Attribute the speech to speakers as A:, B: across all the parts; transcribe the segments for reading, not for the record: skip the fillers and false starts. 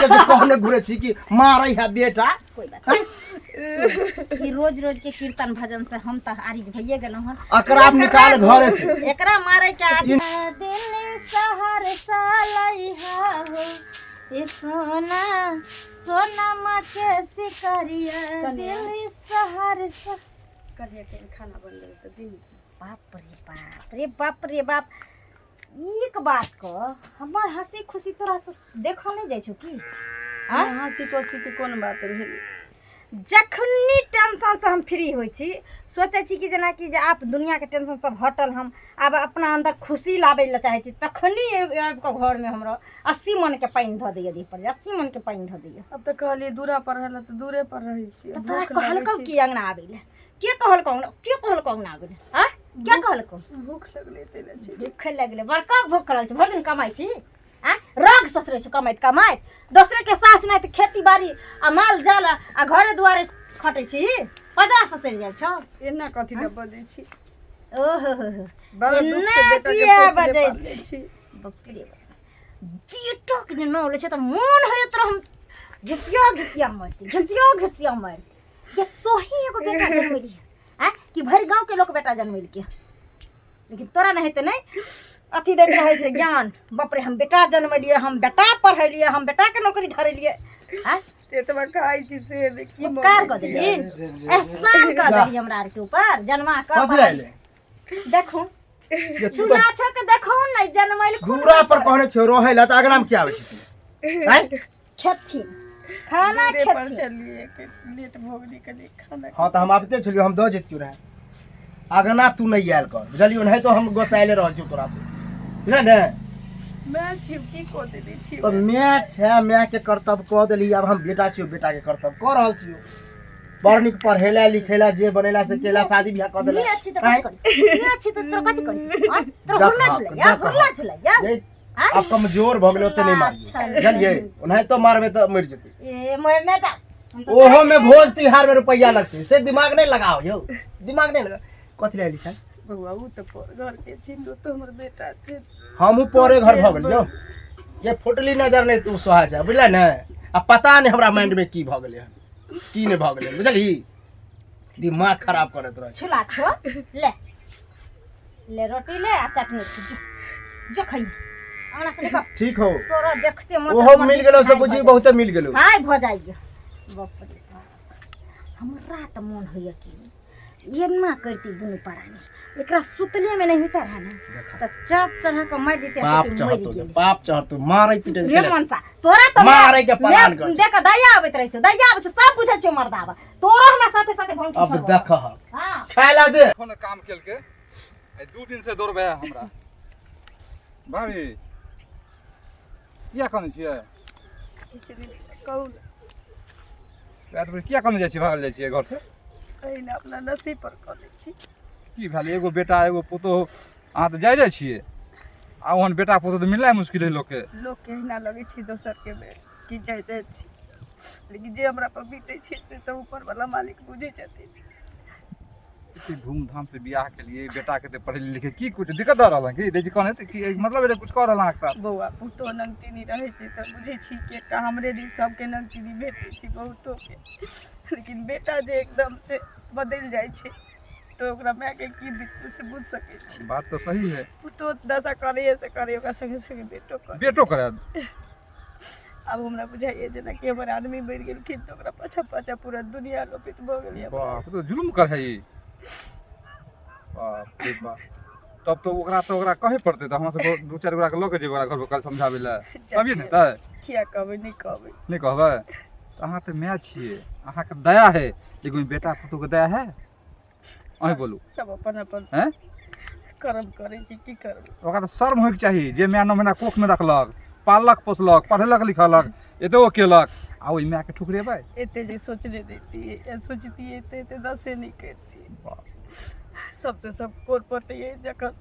A: के जो कहने घुरे छी कि मारै है बेटा
B: कोई बात नहीं ई रोज रोज के कीर्तन भजन से हम त आरिज भइए गेलौ हन
A: अकरा आप निकाल घरे से
B: एकरा मारे के आज दिल शहर सालैहा हो ए सोना सोना माँ के सिकरिया दिल शहर सा करिए के खाना बन गए तो दिन बाप रे बाप एक बात को हमार हंसी खुशी तोरा देखल नहीं जाइ छौ की हां हंसी खुशी के कोन बात भेल जखनी टेंशन से हम फ्री होई छी सोचे छी कि जना कि जे आप दुनिया के टेंशन सब हटल हम अब अपना अंदर खुशी लावे ला चाहे छी तखनी आपके घर में हमरा 80 मन के पानी ध दिए दी पर 80 मन के पानी ध दिए अब तो कहली दूरा पर रहला तो दूरे पर रही छी तोरा कहल को की अंगना आबेले के कहल को अंगना आबेले हां क्या कहल को भूख लगले तेले छी भूख लगले बड़का भूख लगल भर दिन कमाई छी हां राग ससरे छ कमाइत दूसरे के सास नहीं तो खेती बाड़ी आ माल जाल आ घरे दुआरे खटे छी 50 ससर जा छ एना कथि न बजै छी ओहो बड़ा दुख से बेटा के बजै छी बकरी बेटा के न होले छ त मन होय त हम घिसिया मर ये तो ही एगो बेटा जन्मली है कि भर गांव के लोग बेटा जन्मल के लेकिन तोरा नहीं हेते नहीं अथी देत रहे छै ज्ञान बाप रे हम बेटा जन्मलिए हम बेटा पढ़लिए हम बेटा के नौकरी धरलिए हैं एतबा खाई छी से की उपकार कर देली एहसान कर देली हमरा आर के ऊपर जन्मा का देखो चूल्हा छ के देखो नहीं जन्मल
A: घूरा पर कहने छ रोहे ला त अगला में क्या आवे छी हैं
B: खेती खाना खेती
C: चलिए के लेट भोगनी के लिए खाना
A: हां त हम आबते छलियो हम द जेतियो रहे अगना तू नहीं आयल कर बुझलियो नहीं तो हम गोसाइले रह जो तोरा से ना ना
C: मैं चिपकी को देली छी
A: तो मैं के कर्तव्य कह देली अब हम बेटा छियो बेटा के कर्तव्य कर रहल छियो बरनिक पढ़ेला लिखेला जे बनेला से केला शादी ब्याह कर देला
B: अच्छी तो तोरा कथि करी हां तोरा हुरला चला जा
A: अब कमजोर भ गेलो त नहीं मार बुझलिए नहीं तो मारबे तो मर जते
B: ए मरने जा
A: ओहो में भोज तिहार में रुपया लगते से दिमाग नहीं लगाओ यो दिमाग नहीं लगा कथि ले लिखा
C: बउआ उ त घर के छिंदो तो हमर बेटा छै
A: हमहू परे घर भ गेल यो ये फुटली नजर नहीं तू सोहा जा बुझला न अब पता नहीं हमरा माइंड में की भ गेले की नहीं भ गेले बुझली दिमाग खराब करत रह
B: छुला छो ले रोटी ले आ चटनी जो खई हमरा से देखो
A: ठीक हो
B: तोरा देखते मत
A: ओहो मिल गेलो सब बुझी बहुत मिल गेलो
B: हाय भ जाइए बाप रे हमरा त मन होय कि ये ना करती दुनु परानी एकरा सुतले में नहीं होता रहा ना त चाप चढ़ा के मार देते
A: बाप चढ़तो मारै पिटे
B: रे मनसा तोरा त
A: मारै के प्लान कर
B: देख दया आबत रह छ दया आबत सब बुझै छ मर्दावा तोरा हमरा साथे साथे भंग
A: अब देख
B: हां
A: खायला दे
D: फोन काम केल के 2 दिन से दौड़बे हमरा भाभी किया कने छियै
C: कौन
D: रात भर किया कने जाइ छी भागल जाइ छी घर से
C: कहीं अपना नसीब पर कर छी
D: की भेल एगो बेटा एगो पुतो अहाँ तऽ जाइ छियै आ ओहन बेटा पुतो तऽ मिलनाइ मुश्किल है लोग के
C: एहिना लगे छी दोसर के बेर की जाइ छी लेकिन जे हमरा पर बीते छै से तो ऊपर वाला मालिक बुझै छथिन
D: इतनी धूमधाम से बियाह के लिए बेटा के पढ़े लिखे की कुछ दिक्कत आ रहा कि देखी कौन है कि मतलब कुछ कर रहा है
C: बउआ पुतो नंगतीनी रहे छी त बुझे छी के का हमरे दी सब के नंगतीनी भेटे छी बहुतो के लेकिन बेटा जे एकदम से बदल जाय छै तो ओकरा माय के की दिक्कत से बुझ सके छी
D: बात तो सही है
C: पुतो दशा करे से करे ओकरा संगे संगे
D: बेटो करे
C: अब हमरा बुझाइए जना के हमर आदमी बढ़ गेल खिन तो ओकरा पाछा पाछा पूरा दुनिया लोपित भ गेल
D: बाप तो जुल्म कर है बाप रे बाप तब तो ओकरा कहे पड़ते त हमरा से दो चार गोरा के लोग जे ओकरा घर पर समझावे ला तभी न त
C: किया कहबे नहीं
D: कहबे अहाँ त मैं छिए अहाँ के दया है लेकिन बेटा पुतो के दया है अहीं बोलू
C: सब अपन
D: हैं
C: कर्म करे छी की करब
D: ओकरा त शर्म होय के चाहिए जे मैं 9 महीना कोख में रखलक पालक पोसलक पढ़लक लिखलक एतो केलक आ ओइ माय के ठुकरेबै
C: एते जे सोचने देती सोचती एते दसे नहीं करती सबसे सब कोरपट ये जखन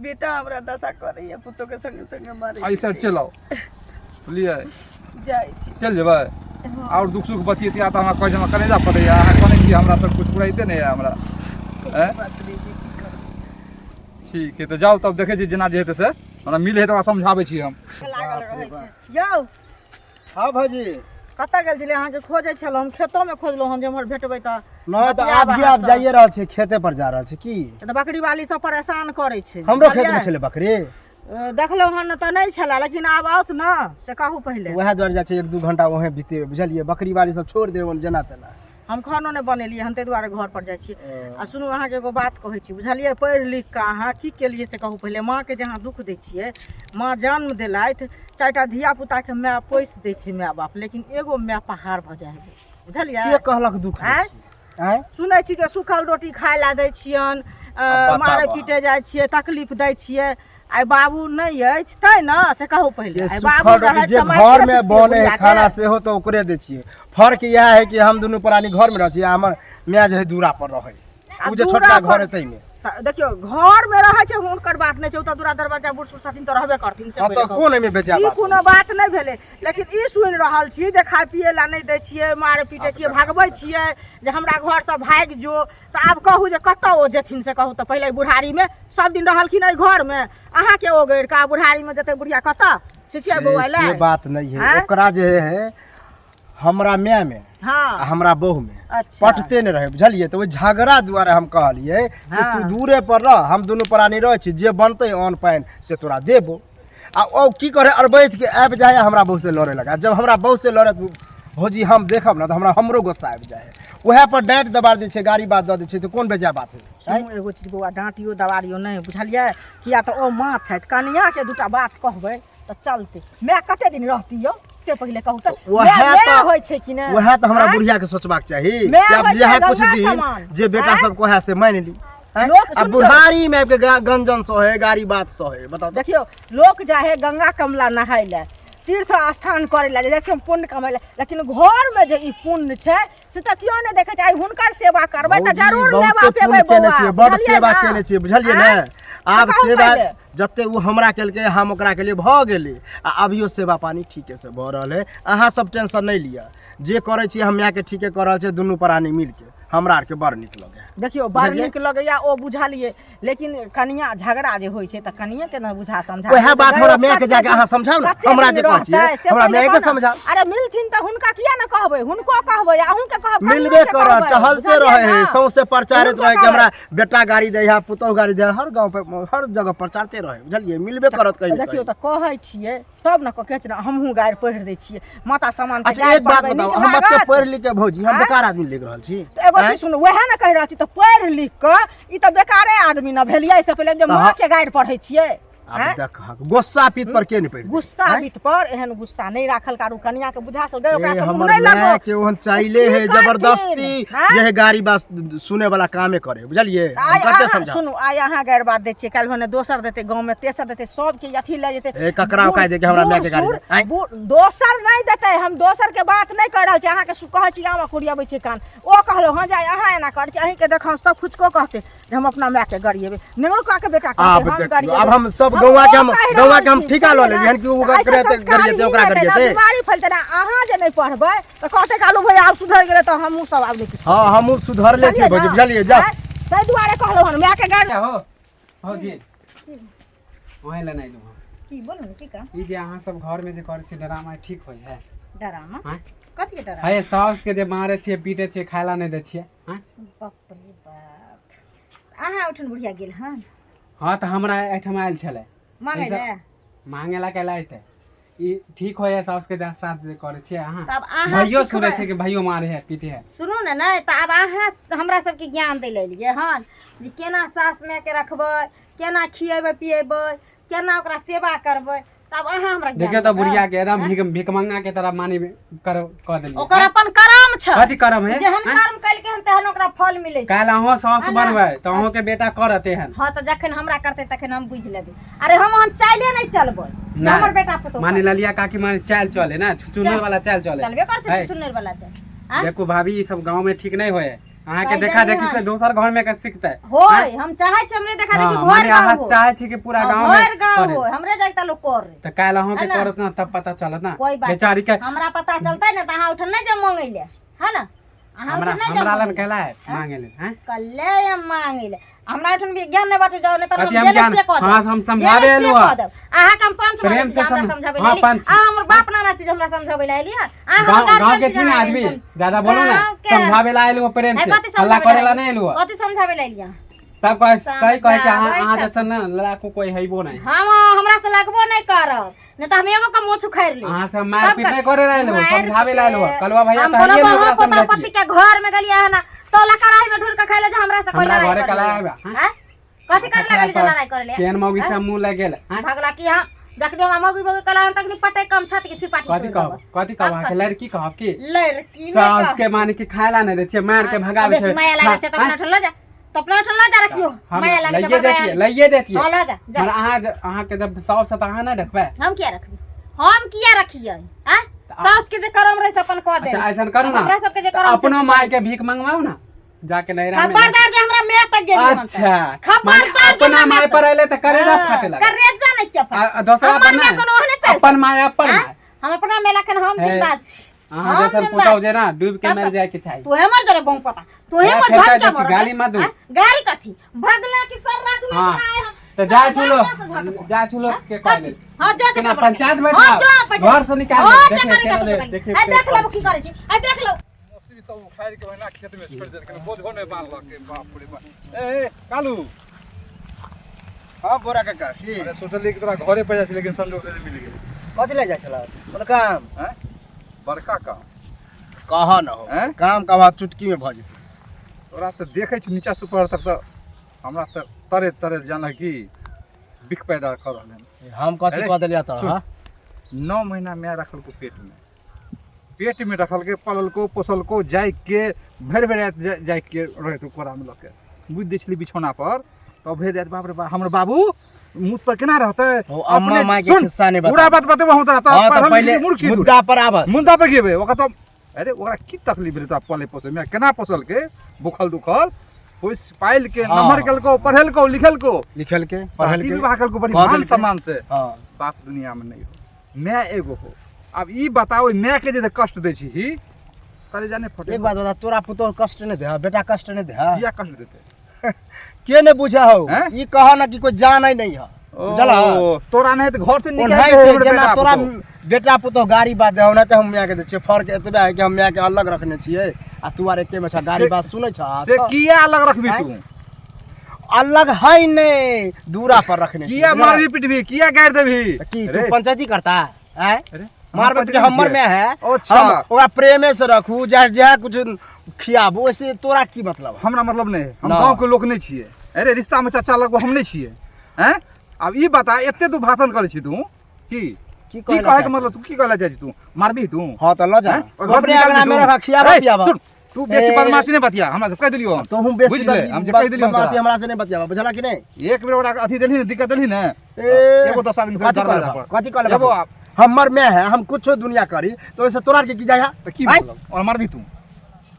C: बेटा हमरा दशा करैया पुतो के संगे संगे मारे
D: आई साइड चलाओ बुझलिए
C: जाय
D: चल जेबै और दुख सुख बतियती आ त हमरा कह जमा करे जा पड़ैया अहाँ कहने कि हमरा सब कुछ पुराइते नहीं है हमरा हैं ठीक है तो जाओ तब देखे छी जना जे हेते से हमरा मिले है तो समझाबै छी हम
B: लागल रहै छै यौ
A: हाँ भाजी
C: कतऽ गेल छलियै अहाँके खोजै छलहुँ हम खेतोमे खोजलहुँ हन जे हमर भेटबै तऽ
A: नहीं तो आप भी आप जाइए रहल छे खेते पर जा रहल छे की
C: तऽ बकरी वाली सब परेशान करै छै
A: हमरो खेत में छले बकरी
C: देखलहुँ हन तऽ नहि छलए लेकिन आब आउत ने से कहू पहिले
A: वह द्वारे जा छे 1-2 घंटा वहीं बीते बुझलिए बकरी वाली सब छोड़ दे जना तना
C: हम खानो नहि बनेलियै हन ताहि दुआरे घर पर जाइ छियै आ सुनू अहाँके एगो बात कहै छी बुझलियै पढ़ि लिख कऽ अहाँ की केलियै से कहू पहिले माँके जहाँ दुःख दै छियै माँ जन्म देलथि 4टा धिया पुताके माय पोसि दै छै माय बाप लेकिन एगो माय पहाड़ भऽ जाइ है बुझलियै
A: के कहलक दुख आय
C: सुनै छी जे सुखल रोटी खाय ला दै छियन मारे पीटे जाइ छियै तकलीफ दै छियै आइ बाबू नहीं अछि तै न से कहू पहिले आइ बाबू रहै
A: जे घर में बने है खाना से हो तो ओकरे दे छियै फर्क यह है कि हम दोनों प्राणी घर में रह छियै हमर माय जे है दूरा पर रहे उ जे छोटका घर है तै में
C: देखियो घर में रहै छै हुनकर बात नहि छै ओतऽ दूरा दरवाजा बुढ़ सुढ़ छथिन तऽ रहबे करथिन से
A: तो कोन एमे बेचा
C: ई कोनो बात नहि भेलै लेकिन ई सुनि रहल छी जे खाय पिए ला नहि दै छियै मारे पीटे छियै भगबै छियै जे हमरा घर से भागि जो तऽ आब कहू जे कतऽ ओ जेथिन से कहू तऽ पहिले बुढ़ारी में सब दिन रहलखिन एहि घर में अहाँ के ओ गैर का बुढ़ारी में जते बुढ़िया कतऽ छिछिया बौआ ले
A: से बात नहीं है ओकरा जे है हमरा माय में
C: हाँ
A: हमरा बहू में
C: अच्छा
A: पटते नहीं रहे बुझलिए तो झगड़ा द्वारे हम कहलिए कि तू दूरे पर रह हम दोनों प्राणी रह छी जे बनते अन्न पानि से तोरा देबो आ ओ की करे अरबैत के आबि जाए हमरा बहू से लड़े लगा जब हमरा बहू से लड़े भौजी हम देखब ना तो हमरो गुस्सा आबि जाए वह पर डांट दबाड़ दै छै गाड़ी बात दऽ दै छै तो कोन बेजा बात है
C: एगो चीज बौआ डांटियो दबाड़ियो नहीं बुझलिए किया तो ओ माँ छथि कनिया के दूटा बात कहबै तऽ चलते मैं कते दिन रहती यो से पहिले कहू तऽ वह होय छै कि नै
A: वह तो हमरा बुढ़िया के सोचबाक चाही कि अब यह कुछ दिन जे बेटा सब को है से मान ली अब बुढ़ारी में गंजन सो है गाड़ी बात सो है बताओ
C: देखियो लोग जाहे गंगा कमला नहाय ले तीर्थ स्थान करे ला जाइ छै पुण्य कमाय ला लेकिन घर में जे ई पुण्य छै से तऽ कियो नै देखै छै आइ हुनकर सेवा करबै तऽ जरूर लेबा पेबै बौआ
A: बड़ सेवा केने छियै बुझलिए ने आब सेवा जते वो हमरा केलकै हम ओकरा के लिए भ गेलै आ अभियो सेवा पानी ठीके से भ रहल है अहाँ सब टेंशन नहीं लिया जे करे छी हम के ठीके कर रहल छै दुनू प्राणी मिल के हमरा आर के बड़ नीक लगे
C: देखियो बड़ नीक लगैया ओ बुझलिए लेकिन कनिया झगड़ा जे होय छै त कनिया के न बुझा समझा
A: ओहे बात हमरा माय के जाके अहाँ समझाउ ना हमरा जे कहै छियै हमरा माय के समझाउ
C: अरे मिलथिन त हुनका किया न कहबै हुनको कहबै अहूँ के कहबै
A: मिलबे कर टहलते रहे है सौसे प्रचारित रहे कि हमरा बेटा गाड़ी दे है पुतौ गाड़ी दे हर गांव पे हर जगह प्रचारते रहे बुझलिए मिलबे करत कहीं
C: देखियो त कहै छियै तब न कहै छै हमहू गाड़ी पढ़ि दै छियै माता समान के
A: अच्छा एक बात बताओ हम एते पढ़ लिख के भौजी हम बेकार आदमी लिख रहल छी
C: एगो चीज सुन वह न कहि रहल छी त पढ़ लिख के ई त बेकारे आदमी न भेलियै से पहिले जे माँ के गाड़ी पढ़ै छियै
A: अब देख गुस्सा पीत पर के नहीं पड़
C: गुस्सा पीत पर एहन गुस्सा नहीं राखल कारू कन्या के बुझा से गए ओकरा से
A: हमर
C: नहीं लगो
A: के ओहन चाहिले है जबरदस्ती जे है गाड़ी बात सुने वाला कामे करे बुझलिए हम कते समझा
C: सुनु आय अहाँ गाड़ी बात दै छियै काल भने दोसर देते गांव में तेसर देते सब के अथी ले जेते
A: ए ककरा काहे दे के हमरा माय के गाड़ी
C: दोसर नहीं देते हम दोसर के बात नहीं कर रहल छी अहाँ के कहै छी गांव में कुरियाबै छै कान ओ कहलो हां जाय अहाँ एना कर छी अहीं के देखौ सब कुछ को कहते जे हम अपना माय के गरिएबे नेगो का के बेटा कहते हम गरिएबे
A: अब हम सब गौवा के हम ठिका ल लेली हन कि उ करते गरिएते ओकरा गरिएते
C: बीमारी फैलते ना अहाँ जे नहीं पढ़बै त कहते कालू भैया आब सुधर गेले त हमहु सब आब नहीं
A: हां हमहु सुधरले छी भौजी बुझलिए जा
C: तै दुआरे कहलो हन माय के गाड़ी
E: हो भौजी ओहे ले नहीं दू
B: की बोलू की का
E: ई जे अहाँ सब घर में जे करै छी ड्रामा ठीक होय है
B: डरामा
E: हां
B: कथि के डरामा
E: है साउस के जे मारे छियै पीटे छियै खायला नहीं दै छियै हां
B: बाप रे बाप अहाँ उठन बुढ़िया गेल हन
E: हां त हमरा एठम आयल छले
B: मांगे ले
E: मांगे ला केला आइते ई ठीक होय है साउस के साथ जे करे छियै अहाँ
B: तब अहाँ
E: भइयो सुनै छै कि भइयो मारे है पीटे है
B: सुनू ने नहीं त अब अहाँ हमरा सबके ज्ञान दै लेलिए हन जे केना सास माय के रखबै केना खिएबै पिएबै केना ओकरा सेवा करबै तब अहाँ हमरा
E: देखियो त बुढ़िया के एकदम भिकमंगा के तरह मानी कर देलिए
B: ओकर अपन कर्म छ
E: कथि करम है
B: जेहन कर्म कैलके हन तेहन ओकरा फल मिलै छै
E: काल अहाँ साउस बनबै त अहाँ के बेटा करते हन
B: हां त जखन हमरा करते तखन हम बुझ लेबै अरे हम हन चाइले नहीं चलबै हमर बेटा पुतो
E: माने ललिया काकी माने चाल चले ना चुनर वाला चाल चले
B: चलबे कर छै सुनर वाला चाल
E: देखो भाभी ई सब गांव में ठीक नहीं होय अहाँ के देखा देखी से दोसर घर में के सीखते
B: होय हम चाहे छी हमरे देखा देखी घर
E: माने
B: गांव
E: अहाँ चाहे छी कि पूरा गांव में
B: घर गांव हो हमरे जाइता लोग कर
E: त काल अहाँ के करत ना तब पता चलत ना
B: कोई बात
E: बेचारी के
B: हमरा पता चलता है ना त अहाँ उठन नहीं जे मांगे ले है ना अहाँ
E: हमरा
B: उठन नहीं
E: हमरा
B: जे
E: लन कहला है मांगे ले हैं
B: कल्ले हम मांगे ले हमरा एठन भी ज्ञान नहीं बाटे जाओ नहीं तो
E: कथी
B: हम
E: हम
B: जेल
E: ज्ञान
B: से कह
E: हाँ हम समझावे एलु
B: आहा कम पांच
E: प्रेम से
B: हमरा
E: सम-
B: समझावे
E: हाँ,
B: ले
E: पाँच।
B: आ हमर बाप नाना चीज हमरा समझावे ले लिया आ
E: गांव के छी ना आदमी ज्यादा बोलो ना समझावे ला एलु प्रेम से हल्ला करेला नहीं एलु
B: कथि समझावे ले लिया
E: तब कह सही कहे कि
B: समझाबै
E: हां
B: छथिन।
E: जैसन ना लड़ाकू कोई हइबो नहीं
B: हम हमरा से लगबो नहीं करब नहीं तो हम एगो का मुंह उखाड़ ले
E: हां से मार पीट नहीं करे ला एलु समझावे ला एलु कलवा भैया
B: हम
E: तो
B: बोलो
E: हइए
B: बहू
E: ना
B: पता
E: समझाती
B: पति के घर में गलिया है ना तो लकड़ाई में ढूर के खाइले जे हमरा से कोई
E: हमरा
B: लड़ाई
E: घरे
B: कर
E: कला
B: ले।
E: आबा,
B: हैं? कथि कर लगली जे लड़ाई कर ले
E: केन मौगी से मुंह लग गेल हां
B: भगला की हम जखनी हमरा मौगी बगे कला तक नि पटे कम छत की छिपाटी
E: कथी कहब के लड़की कहब की
B: लड़की
E: सास के मान के खायला नहीं दे छे मार के भगावे छे
B: माया लागे छे तो अपना ठल्ला जा तो अपना ठल्ला जा रखियो माया लागे छे
E: लइए देतिए
B: हां ला जा जा
E: मगर अहाँ के जब सास से अहाँ नहीं रखबे
B: हम किया रखबी हम किया रखिए हैं सास के जे करम रहे से अपन कह दे
E: अच्छा ऐसा करू ना
B: हमरा सबके जे करम
E: अपनो माय के भीख मंगवाओ ना जाके नहरा में
B: खबरदार जे हमरा मैं तक गेली
E: अच्छा
B: खबरदार
E: अपना माय पर आइले त करेला फाटे लगा
B: करेजा नहीं क्या
E: आ, दूसरा पर ना अपन माय अपन माय
B: हम अपना मेला कन हम
E: है।
B: जिंदा छी
E: हां जैसे पुताओ जे ना डूब के मर जाए के चाहिए
B: तू हमर जरे गांव पता तू
E: है,
B: हमर
E: फिर
B: भाग
E: कह
B: जा
E: दै छी, गाली मत दू।
B: गाड़ी कथी भगला की सर रात में
E: हाँ।
B: बनाए हम
E: तो जा छुलो के कह दे
B: हां जा
E: केना पंचायत
B: हां
E: बैठा
B: जा बैठा
E: घर से निकाल
B: हां
E: दे
B: जा
E: देखे
B: करे
E: देखे
B: आई देख लो की करे छी आई देख लो
D: मौसरी सब उखाड़ के वही ना खेत में छोड़ दे के बोझ हो नहीं बांध के बाप रे बाप ए कालू
A: हां बोरा काका की
D: अरे सोचली कि तोरा घरे पे जाती लेकिन संजोग से मिल गेल
A: कथि ले जाय छला कोन काम
D: हैं बड़का काम
A: कहा न हो
D: हैं
A: काम का बात चुटकी में भ जेतै
D: तोरा तो देखे छी नीचा से ऊपर तक तो हमरा तो तरे तरे जाना कि बिख पैदा कर रहले
A: हम कथि
D: अरे,
A: कह देलिया त
D: सुन।
A: हां
D: 9 महीना में रखल को पेट में रखल के पलल को पोसल को जाय के भर भर जाय के रहे तो कोरा में लके बुझ देछली बिछौना पर तो भर रात बाप रे बाप हमर बाबू मुंह पर केना रहते
A: ओ अम्मा माय के किस्सा नहीं
D: पूरा
A: बता
D: बात बतेबो हम तोरा
A: हां तो
D: पढ़ल
A: पहले
D: मुर्खी दूर।
A: मुद्दा पर आब
D: मुद्दा पे गेबे ओका तो अरे ओकरा की तकलीफ रहता पले पोसे में केना पोसल के भूखल दुखल कोई पाइल के
A: हाँ।
D: नंबर कल को पढ़ल को लिखल को
A: लिखल के पढ़ल
D: शादी
A: के
D: विवाह कल को बड़ी
A: कह
D: मान
A: देलकै।
D: सम्मान से
A: हां
D: बाप दुनिया में नहीं हो मैं एगो हो अब ई बताओ मैं के जे कष्ट दे छी ही करे जाने फटे
A: एक बात बता तोरा पुतो कष्ट नहीं दे बेटा कष्ट नहीं दे
D: किया कष्ट देते
A: के ने बुझा हो
D: हैं?
A: ई कहा ना कि कोई जान ही नहीं है बुझला
D: ओ, तोरा नहीं तो घर से निकाल
A: ओढ़ाई
D: दे
A: से
D: हमर
A: जेना
D: बेटा
A: तोरा
D: पुतौह।
A: बेटा पुतो गाड़ी बात दे ना तो हम मियाँ के दे छियै फर्क एतबे है कि हम मियाँ के अलग रखने छियै आ तू आर एके में छ गाड़ी
D: से-
A: बात सुनै छ
D: से किया अलग रखबी
A: हैं?
D: तू
A: अलग है नहीं दूरा पर रखने
D: किया
A: छियै,
D: मारबी पिटबी किया गाड़ देबी
A: कि
D: अरे,
A: तू पंचायती करता है
D: अरे,
A: मारबे
D: हम
A: तो हमर में है
D: अच्छा।
A: हम ओकरा प्रेमे से रखू जे जे कुछ खियाबू ऐसे तोरा की मतलब है?
D: हमरा मतलब नहीं हम
A: ना।
D: गांव के लोग नहीं छिए अरे रिश्ता में चाचा लगो हम नहीं छिए हैं अब ई बता एते तू भाषण करे छी तू की
A: कहला
D: कहे के
A: चाही?
D: मतलब तू की कहला चाही तू मारबी तू
A: हाँ तो ल जा
D: हैं? और घर से
A: अपने
D: निकाल
A: अंगना
D: दी
A: में
D: तू।
A: रखा खियाबा
D: ए,
A: पियाबा
D: सुन, तू बेसी
A: ए,
D: बदमाशी नहीं बतिया हमरा से कह दिलियो
A: तो हम बेसी
D: बुझ ले, हम जे कह दिलियो
A: बदमाशी
D: तोरा।
A: हमरा से नहीं बतियाबा बुझला कि नहीं
D: एक बेर ओकरा अथी देलही ने दिक्कत देलही ने
A: ए,
D: एगो 10 आदमी
A: कथी
D: दरवाजा
A: कहला
D: पर
A: कथी कहला
D: एगो
A: बाबू? हमर में है हम कुछो दुनिया करी तो ऐसे तोरा के की जाय
D: तो की
A: हैं?
D: मतलब और मारबी तू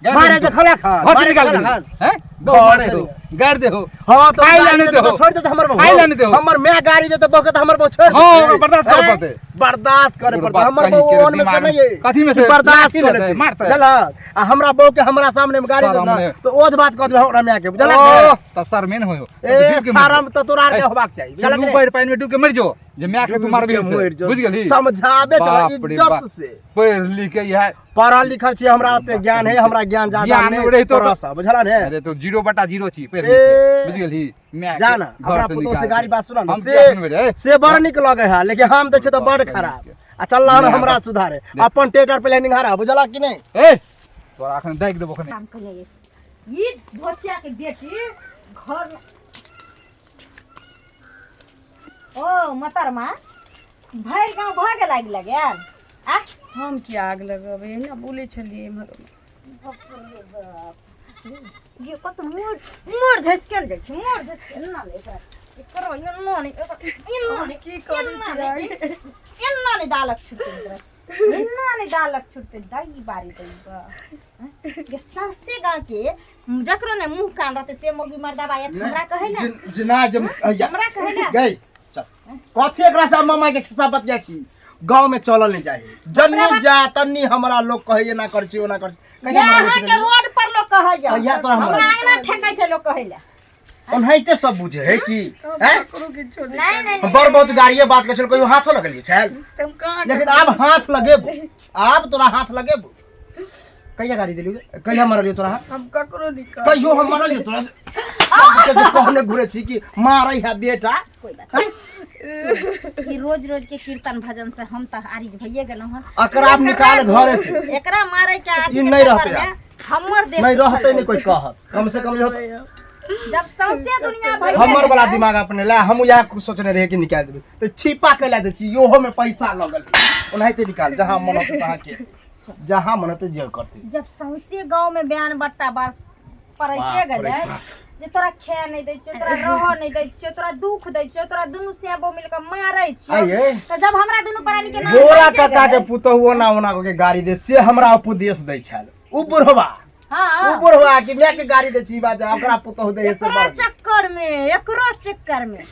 A: मारे जे खला खा
D: घर से
A: मारे
D: निकाल
A: खला
D: दे
A: खा
D: हैं दो
A: घर
D: मारे
A: से
D: दो गाड़ दे हो
A: हां तो
D: खाई
A: गाड़ी
D: लाने
A: दे
D: दे
A: तो
D: हो।
A: छोड़ दे हमर
D: खाई लाने दे हो।
A: हमर मैं गाड़ी दे तो बखत हमर बहु छोड़
D: हाँ,
A: दे।
D: बर्दाश्त करे
A: हैं?
D: पड़ते।
A: बर्दाश्त करे
D: एगो
A: पड़ते
D: बात
A: हमर
D: कही
A: बहु
D: के
A: ओन में से
D: दिमाग
A: नहीं है
D: कथी में से
A: बर्दाश्त
D: लाठी
A: करे
D: लेते,
A: दे
D: मारते।
A: बुझला आ हमरा बहु के हमरा सामने में गाड़ी दे ना
D: सामने।
A: तो ओज बात कह दे हमरा में के बुझला
D: ओ त सर मेन होयो
A: ए सारम तो तोरा के होबाक चाहिए बुझला
D: तू
A: कि
D: पैर पानी में डूब के मर जो जे मैं के तू मारबी से बुझ गेली
A: समझाबे चला
D: बाप रे बाप।
A: इज्जत से
D: पढ़ लिख के यह
A: पढ़ल लिखल छी हमरा ओते ज्ञान है हमरा ज्ञान ज्यादा
D: ज्ञान
A: नहीं
D: रही तो-
A: तोरा सा बुझला ने
D: अरे तो 0/0 छी पढ़
A: ए,
D: लिख के बुझ गेली मैं
A: जा ना अपना पुतो से गाड़ी बात सुना ना
D: हम क्या सुनबे रे
A: से बड़ निक लगे है लेकिन हम देखे तो बड़ खराब आ चल रहा
D: नहीं,
A: हमरा
D: बस।
A: सुधारे अपन ट्रैक्टर पे लाइनिंग हारा बुझला कि नहीं
D: ए तोरा अखन देख देबो खने
B: काम करिए ये भोचिया के बेटी घर में ओ मतरमा भैर गांव भागे लाग लगेल आ
C: हम किया आग लगबे ना बोले छलिए इम्हर
B: ये कत मोर मोर धसकेल जाइ छै मोर धसकेल ना ले सर करो ये नो नहीं
C: की करै छी
B: एन्ना नहीं दालक छुट्टे एन्ना नहीं दालक छुट्टे दाई बारी दई ये सस्ते गांव के जकरो ने मुंह कान रहते से मोगी मर्दा बाय हमरा कहे ना
A: जिना जम
B: हमरा कहे ना
A: गई चल कथी एकरा से मामा के खिस्सा बतिया छी गांव में चलल नहीं चाहिए जन्नी जा तन्नी हमरा लोग कहे ना कर छी ओना कर छी
B: यहाँ के रोड पर लोग कहे जा
A: कहिया तोरा हमरा-
B: हमरा आंगना ठेकै छै लोग कहे ला
A: ओनाहिते सब बुझे है कि हैं
C: ककरो किछो
B: नहीं
C: नहीं
B: नहीं नहीं
A: बड़ बहुत गाड़िए बात कर चल कहियो हाथो लगलिए छल
C: तुम कहाँ
A: लेकिन अब हाथ लगेबो अब तोरा हाथ लगेबो कहिया गाड़ी दिलियो कहिया मरलियो तोरा हाथ
C: हम ककरो नहीं कर
A: कहियो हम मरलियो तोरा के जो कहने घुरे छी कि मारै है बेटा
B: कोई बात नहीं। ई रोज रोज के कीर्तन भजन से हम त आरिज भइए गेलौ हन
A: अकरा निकाल घरे से
B: एकरा मारे के आदमी
A: ई
B: के
A: नहीं
B: चक्कर
A: रहते
B: में हमर देह
A: नहीं रहते नहीं कोई कहत कम से कम ये होता
B: जब सौसे दुनिया भइए
A: हमर वाला दिमाग अपने ला हम या कुछ सोचने रहे कि निकाल देबे तो छिपा के ला दे छी योहो में पैसा लगल ओनाहिते निकाल जहां मन होते तहां के जहां मन होते जे करते
B: जब सौसे गांव में बयान बट्टा बार परैसे गेलै जे तोरा खाए नहीं दै छियो तोरा रह नहीं दै छियो तोरा दुख दै छियो तोरा दुनु सेबो मिल के मारै छियो
A: आइए
B: तो जब हमरा दुनु प्राणी के नाम
A: गोरा
B: बाजि
A: काका के
B: गेलै,
A: पुतहुओ ना ओना के गाड़ी दे से हमरा उपदेश दै छल उ बुढ़वा
B: हाँ
A: उ बुढ़वा कि मैं के गाड़ी दे छी बात ओकरा पुतहु दे से
B: एकरा
A: बड़
B: चक्कर में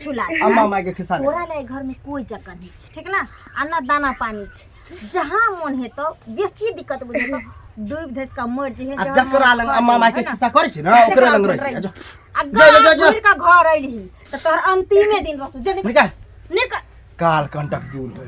B: छुला
A: अम्मा माय के खिसा
B: तोरा ले घर में कोई जगह नहीं छै ठीक ना अन्ना दाना पानी छै जहां मन हेतो बेसी दिक्कत बुझे तो डूब धस का मर जे
A: आ जकरा लंग अम्मा माय के खिसा करै छी ना ओकरे लंग रह
B: आ
A: जो, जो, जो।
B: का घर अइली त तोहर अंतिमे दिन रहतो जनी
A: निकाल
B: निकल
A: काल कंटक दूर हो